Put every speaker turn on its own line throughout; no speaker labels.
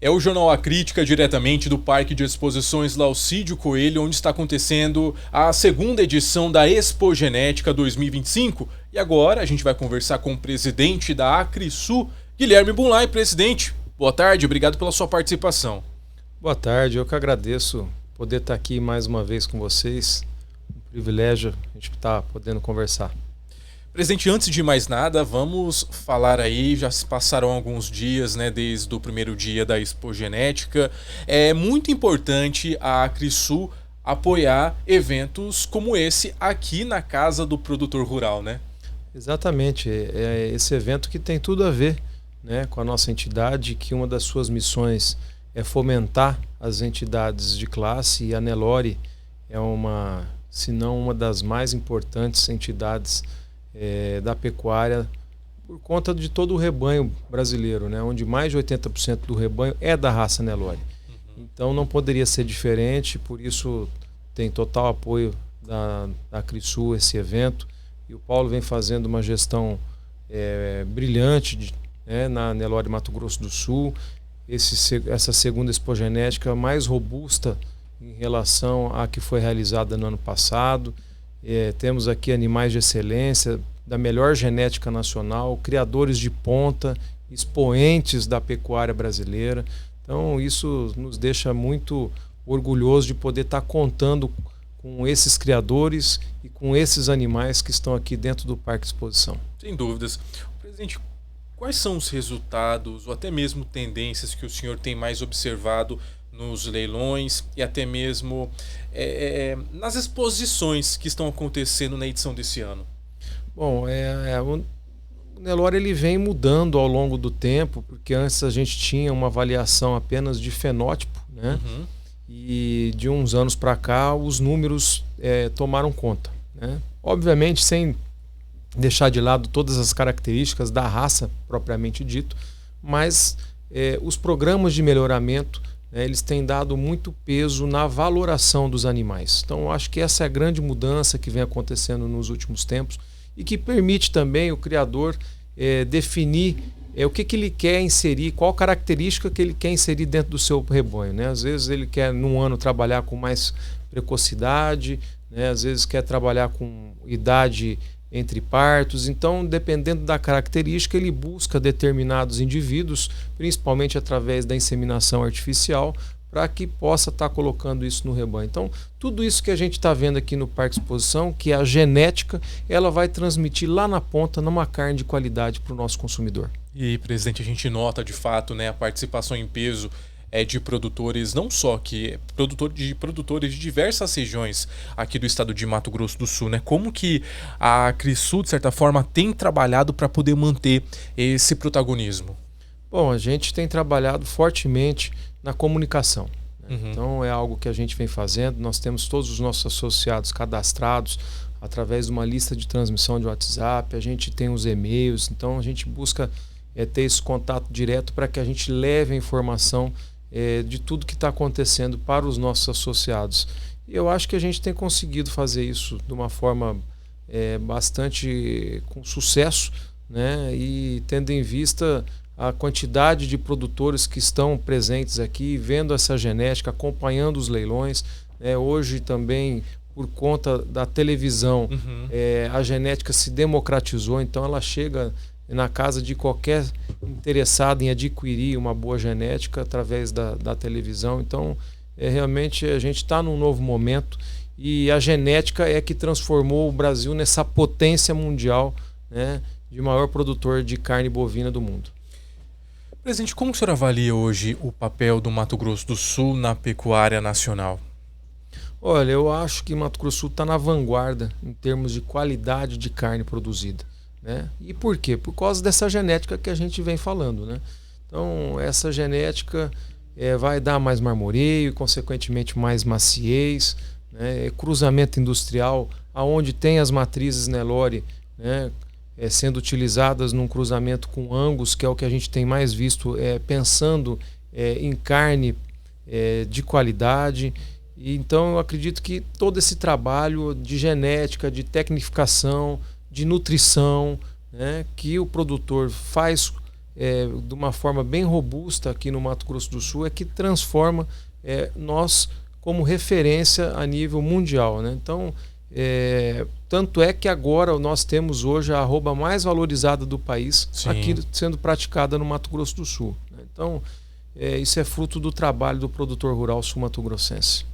É o Jornal A Crítica, diretamente do Parque de Exposições Laucídio Coelho, onde está acontecendo a segunda edição da Expogenética 2025. E agora a gente vai conversar com o presidente da Acrisul, Guilherme Bunlai. Presidente, boa tarde, obrigado pela sua participação.
Boa tarde, eu que agradeço poder estar aqui mais uma vez com vocês. Um privilégio a gente estar podendo conversar.
Presidente, antes de mais nada, vamos falar aí, já se passaram alguns dias, né, desde o primeiro dia da Expogenética. É muito importante a Acrisul apoiar eventos como esse aqui na Casa do Produtor Rural, né?
Exatamente, é esse evento que tem tudo a ver, né, com a nossa entidade, que uma das suas missões é fomentar as entidades de classe, e a Nelore é uma, se não uma das mais importantes entidades da pecuária, por conta de todo o rebanho brasileiro, né, onde mais de 80% do rebanho é da raça Nelore. Então não poderia ser diferente, por isso tem total apoio da Acrisul esse evento, e o Paulo vem fazendo uma gestão brilhante na Nelore Mato Grosso do Sul. Essa segunda expogenética mais robusta em relação à que foi realizada no ano passado. Temos aqui animais de excelência, da melhor genética nacional, criadores de ponta, expoentes da pecuária brasileira. Então isso nos deixa muito orgulhosos de poder estar contando com esses criadores e com esses animais que estão aqui dentro do Parque de Exposição.
Sem dúvidas. Presidente, quais são os resultados ou até mesmo tendências que o senhor tem mais observado nos leilões e até mesmo nas exposições que estão acontecendo na edição desse ano?
Bom, o Nelore ele vem mudando ao longo do tempo, porque antes a gente tinha uma avaliação apenas de fenótipo, né? E de uns anos para cá os números tomaram conta, né? Obviamente sem deixar de lado todas as características da raça propriamente dito, mas os programas de melhoramento, eles têm dado muito peso na valoração dos animais. Então eu acho que essa é a grande mudança que vem acontecendo nos últimos tempos e que permite também o criador definir o que ele quer inserir, qual característica que ele quer inserir dentro do seu rebanho, né? Às vezes ele quer num ano trabalhar com mais precocidade, né? Às vezes quer trabalhar com idade entre partos. Então, dependendo da característica, ele busca determinados indivíduos, principalmente através da inseminação artificial, para que possa estar colocando isso no rebanho. Então, tudo isso que a gente está vendo aqui no Parque Exposição, que é a genética, ela vai transmitir lá na ponta numa carne de qualidade para o nosso consumidor.
E, presidente, a gente nota de fato, né, a participação em peso de produtores, não só produtores de diversas regiões aqui do estado de Mato Grosso do Sul, né? Como que a Acrisul, de certa forma, tem trabalhado para poder manter esse protagonismo?
Bom, a gente tem trabalhado fortemente na comunicação, né? Então é algo que a gente vem fazendo. Nós temos todos os nossos associados cadastrados através de uma lista de transmissão de WhatsApp, a gente tem os e-mails, então a gente busca ter esse contato direto para que a gente leve a informação de tudo que está acontecendo para os nossos associados. E eu acho que a gente tem conseguido fazer isso de uma forma bastante com sucesso, né? E tendo em vista a quantidade de produtores que estão presentes aqui, vendo essa genética, acompanhando os leilões, né? Hoje também, por conta da televisão, a genética se democratizou, então ela chega na casa de qualquer interessado em adquirir uma boa genética através da televisão. Então, realmente a gente está num novo momento e a genética é que transformou o Brasil nessa potência mundial, né, de maior produtor de carne bovina do mundo.
Presidente, como o senhor avalia hoje o papel do Mato Grosso do Sul na pecuária nacional?
Olha, eu acho que Mato Grosso do Sul está na vanguarda em termos de qualidade de carne produzida, né? E por quê? Por causa dessa genética que a gente vem falando, né? Então, essa genética vai dar mais marmoreio e, consequentemente, mais maciez, né? Cruzamento industrial, aonde tem as matrizes Nelore, né, sendo utilizadas num cruzamento com Angus, que é o que a gente tem mais visto, pensando em carne de qualidade. E, então, eu acredito que todo esse trabalho de genética, de tecnificação, de nutrição, né, que o produtor faz de uma forma bem robusta aqui no Mato Grosso do Sul, é que transforma nós como referência a nível mundial, né? Então, tanto é que agora nós temos hoje a arroba mais valorizada do país, sim, aqui sendo praticada no Mato Grosso do Sul, né? Então, isso é fruto do trabalho do produtor rural sul-mato-grossense.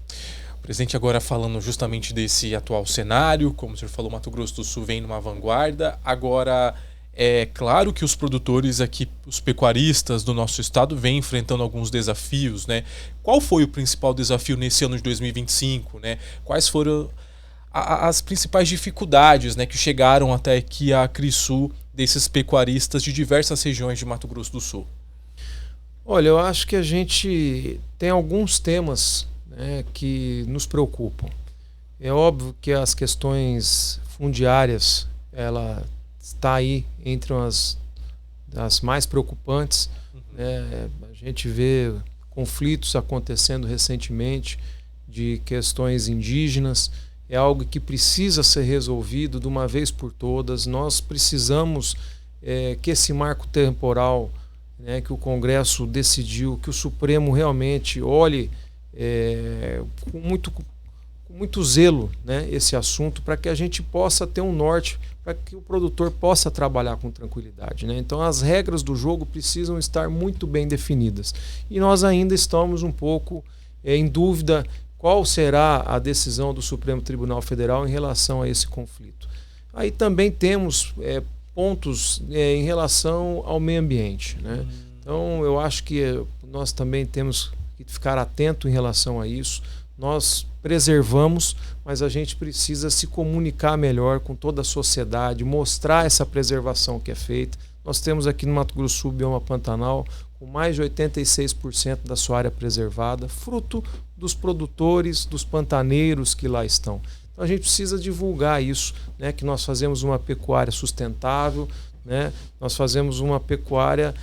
Presidente, agora falando justamente desse atual cenário, como o senhor falou, Mato Grosso do Sul vem numa vanguarda. Agora, é claro que os produtores aqui, os pecuaristas do nosso estado, vêm enfrentando alguns desafios, né? Qual foi o principal desafio nesse ano de 2025, né? Quais foram as principais dificuldades, né, que chegaram até aqui a Crisul desses pecuaristas de diversas regiões de Mato Grosso do Sul?
Olha, eu acho que a gente tem alguns temas, né, que nos preocupam. É óbvio que as questões fundiárias, ela está aí entre as mais preocupantes, né? A gente vê conflitos acontecendo recentemente de questões indígenas. É algo que precisa ser resolvido de uma vez por todas. Nós precisamos que esse marco temporal, né, que o Congresso decidiu, que o Supremo realmente olhe com muito zelo, né, esse assunto, para que a gente possa ter um norte, para que o produtor possa trabalhar com tranquilidade, né? Então as regras do jogo precisam estar muito bem definidas. E nós ainda estamos um pouco em dúvida qual será a decisão do Supremo Tribunal Federal em relação a esse conflito. Aí também temos pontos em relação ao meio ambiente, né? Então eu acho que nós também temos que ficar atento em relação a isso. Nós preservamos, mas a gente precisa se comunicar melhor com toda a sociedade, mostrar essa preservação que é feita. Nós temos aqui no Mato Grosso do Sul, bioma Pantanal, com mais de 86% da sua área preservada, fruto dos produtores, dos pantaneiros que lá estão. Então a gente precisa divulgar isso, né, que nós fazemos uma pecuária sustentável, né, nós fazemos uma pecuária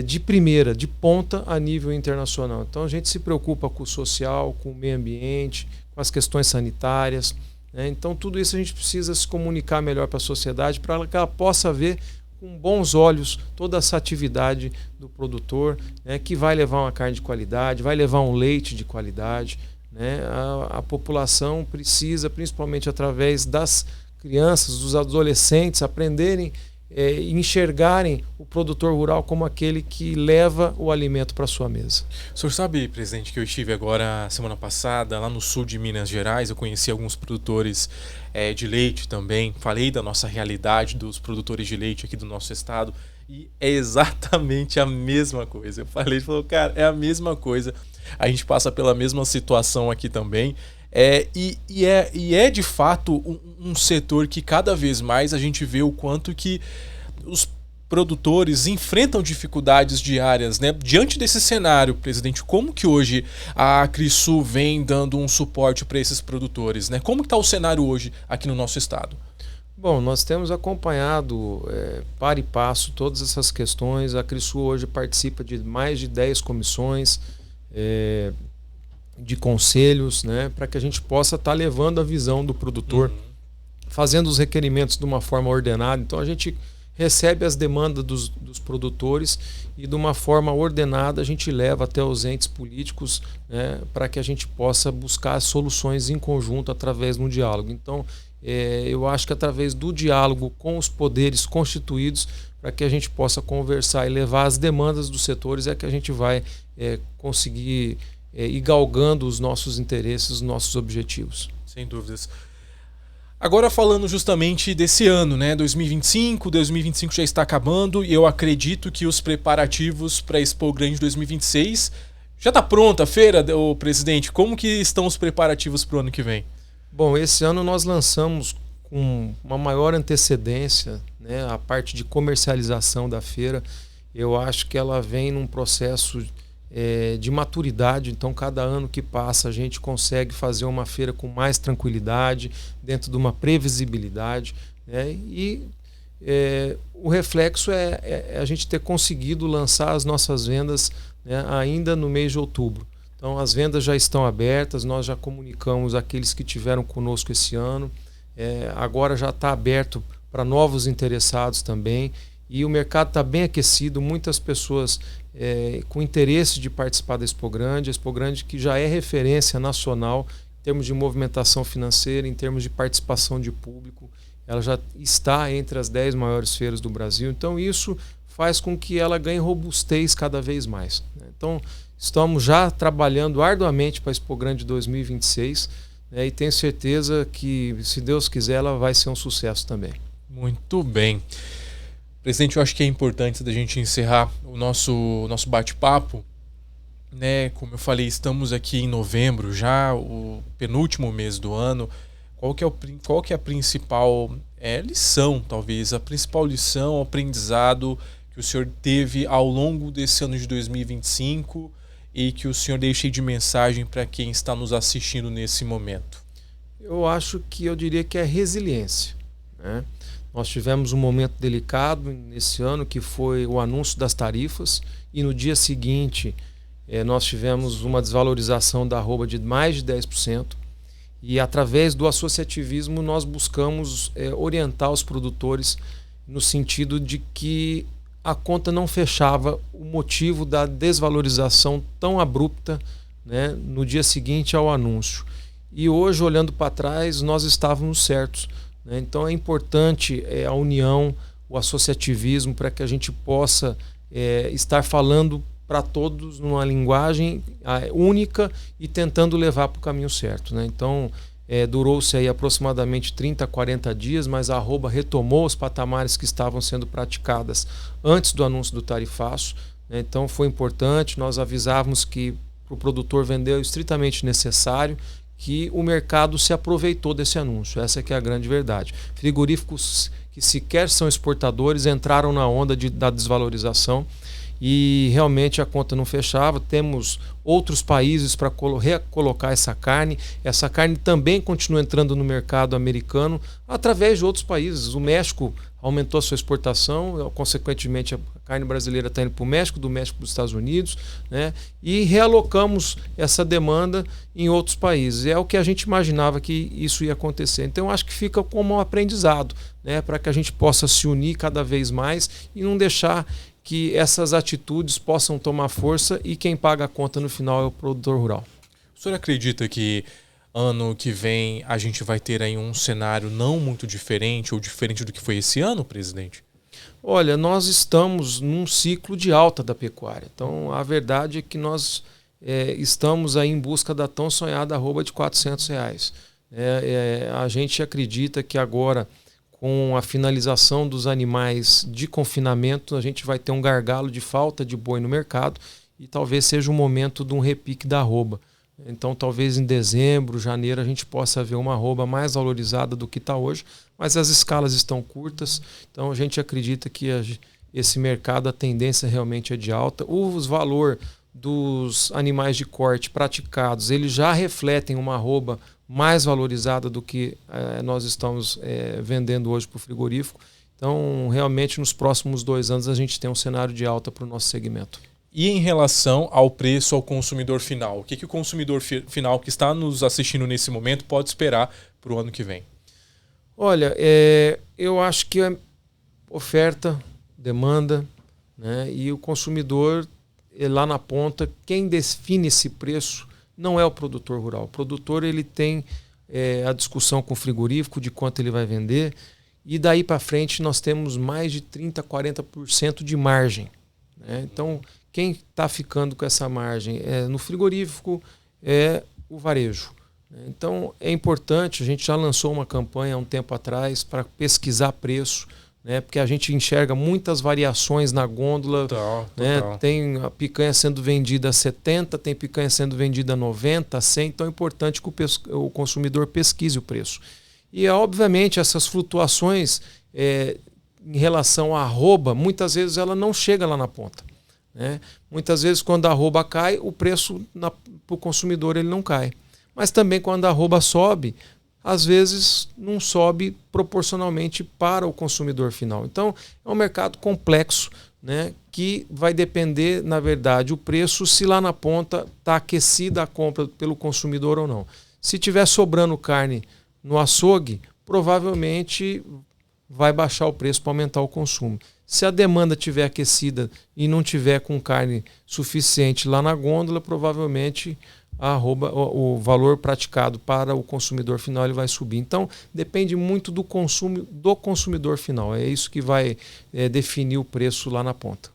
de primeira, de ponta a nível internacional. Então a gente se preocupa com o social, com o meio ambiente, com as questões sanitárias, né? Então tudo isso a gente precisa se comunicar melhor para a sociedade, para que ela possa ver com bons olhos toda essa atividade do produtor, né, que vai levar uma carne de qualidade, vai levar um leite de qualidade, né? A população precisa, principalmente através das crianças, dos adolescentes, aprenderem e enxergarem o produtor rural como aquele que leva o alimento para sua mesa.
O senhor sabe, presidente, que eu estive agora, semana passada, lá no sul de Minas Gerais. Eu conheci alguns produtores de leite também. Falei da nossa realidade dos produtores de leite aqui do nosso estado. E é exatamente a mesma coisa. Eu falei, ele falou, cara, é a mesma coisa. A gente passa pela mesma situação aqui também. E é de fato um setor que cada vez mais a gente vê o quanto que os produtores enfrentam dificuldades diárias, né? Diante desse cenário, presidente, como que hoje a Crisul vem dando um suporte para esses produtores, né? Como que está o cenário hoje aqui no nosso estado?
Bom, nós temos acompanhado par e passo todas essas questões. A Crisul hoje participa de mais de 10 comissões, de conselhos, né, para que a gente possa estar levando a visão do produtor, fazendo os requerimentos de uma forma ordenada. Então a gente recebe as demandas dos produtores e de uma forma ordenada a gente leva até os entes políticos, né, para que a gente possa buscar soluções em conjunto através do diálogo. Então eu acho que através do diálogo com os poderes constituídos, para que a gente possa conversar e levar as demandas dos setores, é que a gente vai conseguir e galgando os nossos interesses, os nossos objetivos.
Sem dúvidas. Agora falando justamente desse ano, né, 2025 já está acabando e eu acredito que os preparativos para a Expo Grande 2026 já está pronta a feira, presidente. Como que estão os preparativos para o ano que vem?
Bom, esse ano nós lançamos com uma maior antecedência, né, a parte de comercialização da feira. Eu acho que ela vem num processo de maturidade. Então cada ano que passa a gente consegue fazer uma feira com mais tranquilidade, dentro de uma previsibilidade, né? E o reflexo é a gente ter conseguido lançar as nossas vendas, né, ainda no mês de outubro. Então as vendas já estão abertas, nós já comunicamos aqueles que tiveram conosco esse ano, agora já está aberto para novos interessados também. e o mercado está bem aquecido, muitas pessoas com interesse de participar da Expo Grande. A Expo Grande que já é referência nacional em termos de movimentação financeira, em termos de participação de público, ela já está entre as 10 maiores feiras do Brasil, então isso faz com que ela ganhe robustez cada vez mais, né? Então, estamos já trabalhando arduamente para a Expo Grande 2026, né, e tenho certeza que, se Deus quiser, ela vai ser um sucesso também.
Muito bem. Presidente, eu acho que é importante da gente encerrar o nosso nosso né? Como eu falei, estamos aqui em novembro, já o penúltimo mês do ano. Qual que é a principal lição, talvez, a principal lição, aprendizado que o senhor teve ao longo desse ano de 2025 e que o senhor deixe de mensagem para quem está nos assistindo nesse momento?
Eu diria que é resiliência, né? Nós tivemos um momento delicado nesse ano, que foi o anúncio das tarifas, e no dia seguinte nós tivemos uma desvalorização da arroba de mais de 10%, e através do associativismo nós buscamos orientar os produtores no sentido de que a conta não fechava o motivo da desvalorização tão abrupta, né, no dia seguinte ao anúncio. E hoje, olhando para trás, nós estávamos certos, né? Então é importante a união, o associativismo, para que a gente possa estar falando para todos numa linguagem única e tentando levar para o caminho certo, né? Então durou-se aí aproximadamente 30 a 40 dias, mas a arroba retomou os patamares que estavam sendo praticadas antes do anúncio do tarifaço, né? Então foi importante, nós avisávamos que para o produtor vender o estritamente necessário, que o mercado se aproveitou desse anúncio. Essa que é a grande verdade. Frigoríficos que sequer são exportadores entraram na onda da desvalorização e realmente a conta não fechava. Temos outros países para recolocar essa carne. Essa carne também continua entrando no mercado americano através de outros países. O México aumentou a sua exportação, consequentemente a carne brasileira está indo para o México, do México para os Estados Unidos, né? E realocamos essa demanda em outros países. É o que a gente imaginava que isso ia acontecer. Então acho que fica como um aprendizado, né? Para que a gente possa se unir cada vez mais e não deixar que essas atitudes possam tomar força, e quem paga a conta no final é o produtor rural.
O senhor acredita que ano que vem a gente vai ter aí um cenário não muito diferente ou diferente do que foi esse ano, presidente?
Olha, nós estamos num ciclo de alta da pecuária. Então, a verdade é que nós estamos aí em busca da tão sonhada arroba de R$400. A gente acredita que agora, com a finalização dos animais de confinamento, a gente vai ter um gargalo de falta de boi no mercado e talvez seja o momento de um repique da arroba. Então, talvez em dezembro, janeiro, a gente possa ver uma arroba mais valorizada do que está hoje, mas as escalas estão curtas, então a gente acredita que esse mercado, a tendência realmente é de alta. Os valores dos animais de corte praticados, eles já refletem uma arroba mais valorizada do que nós estamos vendendo hoje para o frigorífico. Então, realmente, nos próximos 2 anos, a gente tem um cenário de alta para o nosso segmento.
E em relação ao preço ao consumidor final, o que o consumidor final que está nos assistindo nesse momento pode esperar para o ano que vem?
Olha, eu acho que é oferta, demanda, né? E o consumidor, lá na ponta, quem define esse preço não é o produtor rural. O produtor, ele tem a discussão com o frigorífico de quanto ele vai vender, e daí para frente nós temos mais de 30% a 40% de margem, né? Então, quem está ficando com essa margem no frigorífico é o varejo. Então é importante, a gente já lançou uma campanha há um tempo atrás para pesquisar preço, né? Porque a gente enxerga muitas variações na gôndola.
Total.
Tem a picanha sendo vendida a 70, tem picanha sendo vendida a 90, a 100, então é importante que o consumidor pesquise o preço. E obviamente essas flutuações em relação à arroba, muitas vezes ela não chega lá na ponta, né? Muitas vezes quando a arroba cai, o preço para o consumidor ele não cai. Mas também quando a arroba sobe, às vezes não sobe proporcionalmente para o consumidor final. Então é um mercado complexo, né, que vai depender, na verdade, o preço, se lá na ponta está aquecida a compra pelo consumidor ou não. Se tiver sobrando carne no açougue, provavelmente vai baixar o preço para aumentar o consumo. Se a demanda estiver aquecida e não tiver com carne suficiente lá na gôndola, provavelmente o valor praticado para o consumidor final ele vai subir. Então, depende muito do consumo do consumidor final. É isso que vai definir o preço lá na ponta.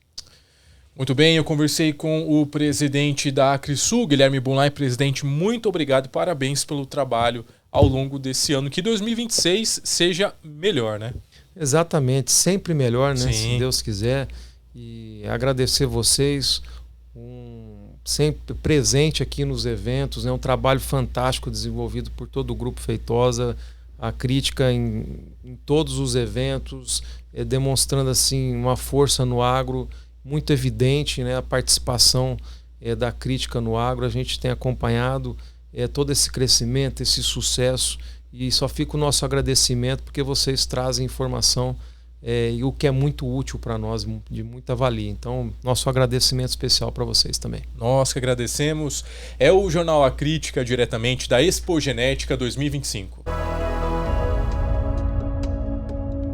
Muito bem, eu conversei com o presidente da Acrisul, Guilherme Bunlai. Presidente, muito obrigado e parabéns pelo trabalho ao longo desse ano. Que 2026 seja melhor, né?
Exatamente, sempre melhor, né?
Sim.
Se Deus quiser. E agradecer vocês, sempre presente aqui nos eventos, né? Um trabalho fantástico desenvolvido por todo o Grupo Feitosa, a crítica em todos os eventos, demonstrando assim uma força no agro muito evidente, né? A participação da crítica no agro, a gente tem acompanhado todo esse crescimento, esse sucesso, e só fica o nosso agradecimento porque vocês trazem informação e o que é muito útil para nós, de muita valia. Então, nosso agradecimento especial para vocês também.
Nós que agradecemos. É o Jornal A Crítica, diretamente da Expogenética 2025.